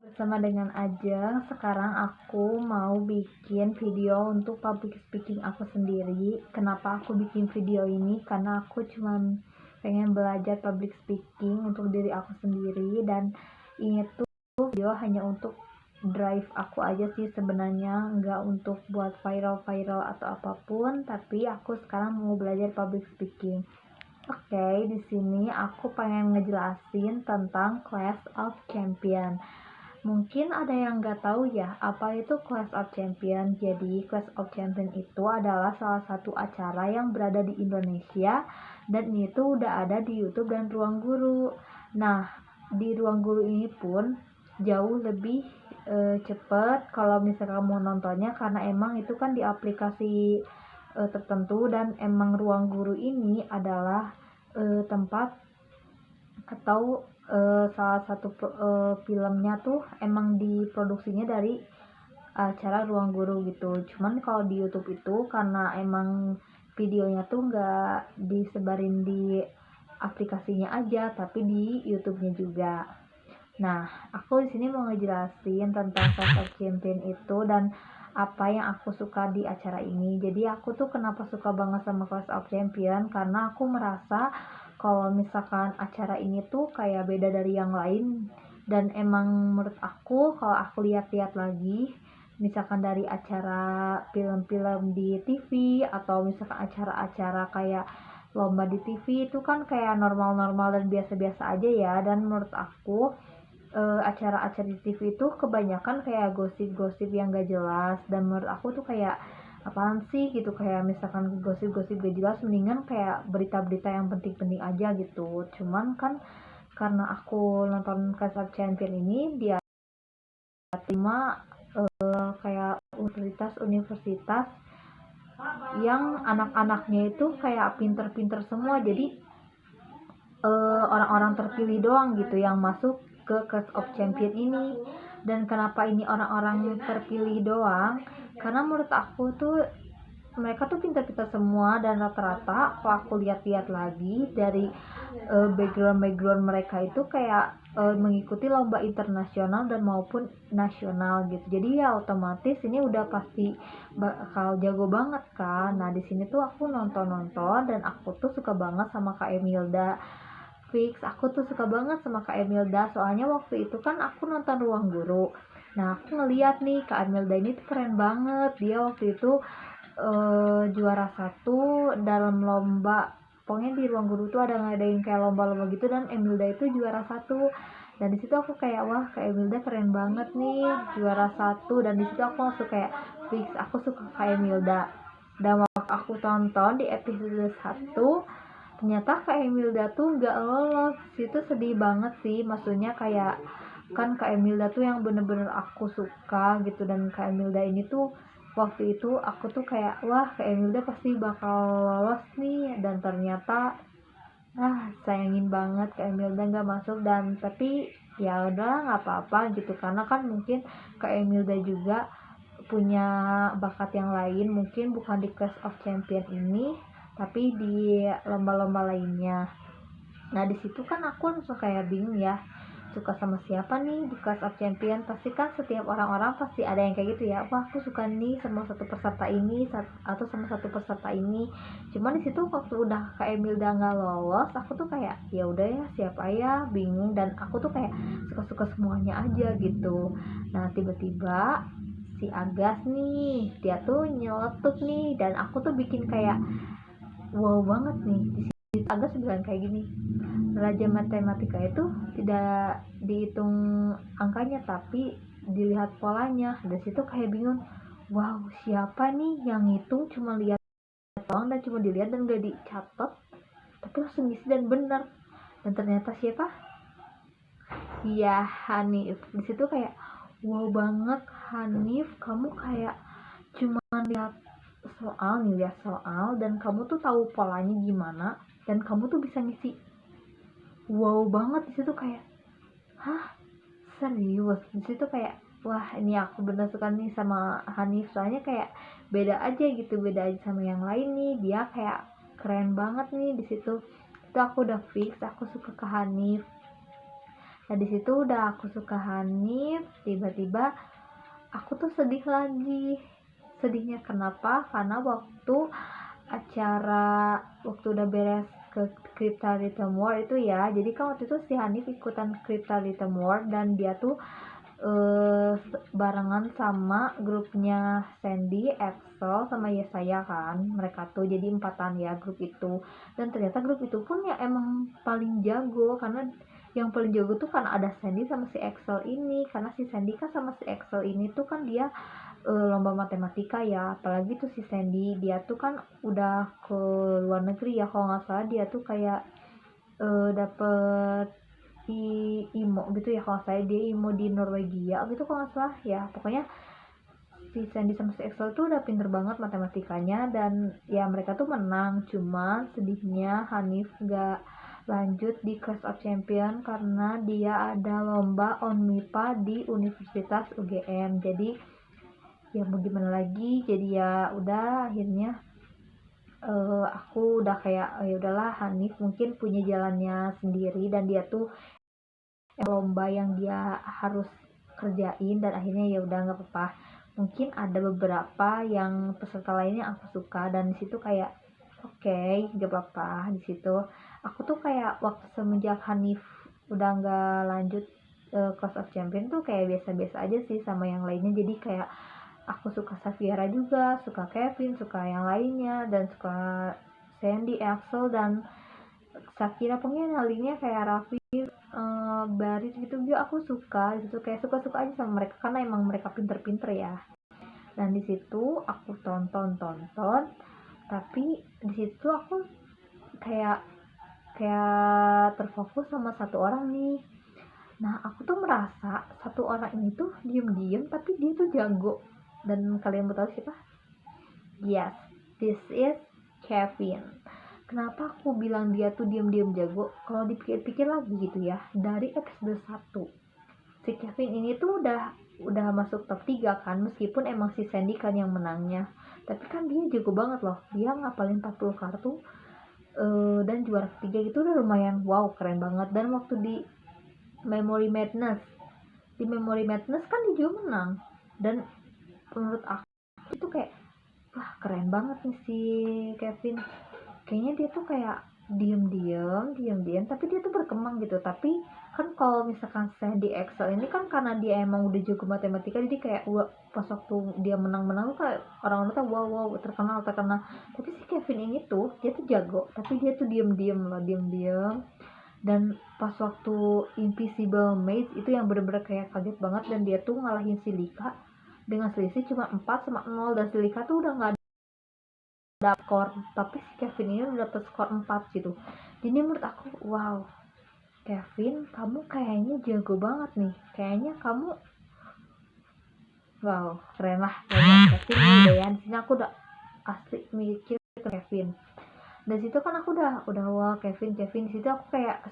Bersama dengan Ajeng, sekarang aku mau bikin video untuk public speaking aku sendiri. Kenapa aku bikin video ini? Karena aku cuma pengen belajar public speaking untuk diri aku sendiri, dan ini tuh video hanya untuk drive aku aja sih sebenarnya, nggak untuk buat viral-viral atau apapun, tapi aku sekarang mau belajar public speaking. Oke, di sini aku pengen ngejelasin tentang Clash of Champion. Mungkin ada yang nggak tahu ya, apa itu Clash of Champion. Jadi, Clash of Champion itu adalah salah satu acara yang berada di Indonesia, dan itu udah ada di YouTube dan Ruang Guru. Nah, di Ruang Guru ini pun jauh lebih cepet kalau misalkan mau nontonnya, karena emang itu kan di aplikasi tertentu, dan emang Ruang Guru ini adalah tempat atau salah satu filmnya tuh emang diproduksinya dari acara Ruang Guru gitu. Cuman kalau di YouTube itu karena emang videonya tuh nggak disebarin di aplikasinya aja, tapi di YouTube-nya juga. Nah, aku di sini mau ngejelasin tentang Clash of Champion itu dan apa yang aku suka di acara ini. Jadi aku tuh kenapa suka banget sama Clash of Champion, karena aku merasa kalau misalkan acara ini tuh kayak beda dari yang lain, dan emang menurut aku kalau aku lihat-lihat lagi, misalkan dari acara film-film di TV atau misalkan acara-acara kayak lomba di TV itu kan kayak normal-normal dan biasa-biasa aja ya, dan menurut aku acara-acara di TV itu kebanyakan kayak gosip-gosip yang gak jelas, dan menurut aku tuh kayak apaan sih gitu, kayak misalkan gosip-gosip gak jelas, mendingan kayak berita-berita yang penting-penting aja gitu. Cuman kan karena aku nonton Clash of Champion ini, dia terima kayak universitas-universitas yang anak-anaknya itu kayak pinter-pinter semua, jadi orang-orang terpilih doang gitu yang masuk ke Clash of Champion ini. Dan kenapa ini orang-orang terpilih doang? Karena menurut aku tuh mereka tuh pintar-pintar semua, dan rata-rata kalau aku lihat-lihat lagi dari background mereka itu kayak mengikuti lomba internasional dan maupun nasional gitu. Jadi ya otomatis ini udah pasti bakal jago banget kan. Nah, di sini tuh aku nonton-nonton dan aku tuh suka banget sama Kak Emilda. Fix, aku tuh suka banget sama Kak Emilda, soalnya waktu itu kan aku nonton Ruang Guru. Nah, aku ngeliat nih Kak Emilda ini tuh keren banget. Dia waktu itu juara satu dalam lomba, pokoknya di Ruang Guru tuh ada ngadain kayak lomba-lomba gitu, dan Emilda itu juara satu. Dan disitu aku kayak, wah Kak Emilda keren banget nih, juara satu. Dan disitu aku langsung kayak fix, aku suka Kak Emilda. Dan waktu aku tonton di episode 1, ternyata Kak Emilda tuh nggak lolos. Itu sedih banget sih, maksudnya kayak kan Kak Emilda tuh yang bener-bener aku suka gitu, dan Kak Emilda ini tuh waktu itu aku tuh kayak, wah Kak Emilda pasti bakal lolos nih, dan ternyata sayangin banget Kak Emilda nggak masuk. Dan tapi ya udah, nggak apa-apa gitu, karena kan mungkin Kak Emilda juga punya bakat yang lain, mungkin bukan di Clash of Champion ini tapi di lomba-lomba lainnya. Nah, di situ kan aku langsung kayak bingung ya, suka sama siapa nih di Clash of Champion. Pasti kan setiap orang-orang pasti ada yang kayak gitu ya, wah aku suka nih sama satu peserta ini atau sama satu peserta ini. Cuman di situ waktu udah Kak Emilda nggak lolos, aku tuh kayak ya udah ya, siapa ya, bingung. Dan aku tuh kayak suka-suka semuanya aja gitu. Nah, tiba-tiba si Agas nih, dia tuh nyeletuk nih, dan aku tuh bikin kayak wow banget nih. Di situ Agas bilang kayak gini, Raja matematika itu tidak dihitung angkanya, tapi dilihat polanya. Dari situ kayak bingung, wow siapa nih yang hitung, cuma lihat doang dan cuma dilihat dan gak dicatat, tapi langsung ngisi dan benar. Dan ternyata siapa? Iya, Hanif. Di situ kayak wow banget, Hanif, kamu kayak cuma lihat soal nih, lihat soal, dan kamu tuh tahu polanya gimana, dan kamu tuh bisa ngisi. Wow banget di situ kayak, hah, serius? Di situ kayak, wah ini aku bener suka nih sama Hanif, soalnya kayak beda aja gitu, beda aja sama yang lain nih, dia kayak keren banget nih di situ. Itu aku udah fix, aku suka ke Hanif. Nah di situ udah aku suka Hanif, tiba-tiba aku tuh sedih lagi. Sedihnya kenapa? Karena waktu udah beres ke Crypta Rhythm War itu ya, jadi kan waktu itu si Hanif ikutan Crypta Rhythm War dan dia tuh barengan sama grupnya Sandy, Axel, sama Yesaya kan, mereka tuh jadi empatan ya grup itu. Dan ternyata grup itu pun ya emang paling jago, karena yang paling jago tuh kan ada Sandy sama si Axel ini, karena si Sandy kan sama si Axel ini tuh kan dia lomba matematika ya, apalagi tuh si Sandy dia tuh kan udah ke luar negeri ya, kalau nggak salah dia tuh kayak dapet IMO gitu ya, kalau saya dia IMO di Norwegia gitu kalau nggak salah ya. Pokoknya si Sandy sama si Excel tuh udah pinter banget matematikanya dan ya mereka tuh menang. Cuma sedihnya Hanif gak lanjut di Clash of Champion karena dia ada lomba on MIPA di Universitas UGM. Jadi ya mau gimana lagi, jadi ya udah akhirnya aku udah kayak ya udahlah, Hanif mungkin punya jalannya sendiri dan dia tuh lomba yang dia harus kerjain, dan akhirnya ya udah nggak apa-apa. Mungkin ada beberapa yang peserta lainnya aku suka dan disitu kayak oke, nggak apa-apa. Di situ aku tuh kayak waktu semenjak Hanif udah nggak lanjut Clash of Champion tuh kayak biasa-biasa aja sih sama yang lainnya. Jadi kayak aku suka Safiera juga, suka Kevin, suka yang lainnya, dan suka Sandy, Axel, dan Shakira. Pokoknya lainnya kayak Raffi, baris gitu juga aku suka. Gitu kayak suka-suka aja sama mereka karena emang mereka pinter-pinter ya. Dan di situ aku tonton, tapi di situ aku kayak kayak terfokus sama satu orang nih. Nah aku tuh merasa satu orang ini tuh diem-diem tapi dia tuh jago. Dan kalian mau tahu siapa? Yes, this is Kevin. Kenapa aku bilang dia tuh diam-diam jago? Kalau dipikir-pikir lagi gitu ya, dari episode 1 si Kevin ini tuh udah masuk top 3 kan, meskipun emang si Sandy kan yang menangnya. Tapi kan dia jago banget loh. Dia ngapalin 40 kartu dan juara ketiga gitu udah lumayan, wow, keren banget. Dan waktu di Memory Madness kan dia juga menang. Dan menurut aku itu kayak wah keren banget nih si Kevin. Kayaknya dia tuh kayak diem-diem tapi dia tuh berkembang gitu. Tapi kan kalau misalkan Sandy Excel ini kan karena dia emang udah jago matematika, jadi kayak pas waktu dia menang tuh kayak orang-orang tuh wow terkenal. Tapi si Kevin ini tuh dia tuh jago tapi dia tuh diem-diem. Dan pas waktu Invisible Maze itu yang bener-bener kayak kaget banget, dan dia tuh ngalahin si Lika dengan selisih cuma 4-0, dan si Lika tuh udah nggak ada skor, tapi si Kevin ini udah dapet skor 4 gitu. Jadi menurut aku wow, Kevin kamu kayaknya jago banget nih, kayaknya kamu wow keren lah kayaknya Kevin ini udah ya. Di sini aku udah asli mikir ke Kevin. Dan situ kan aku udah wow Kevin. Di situ aku kayak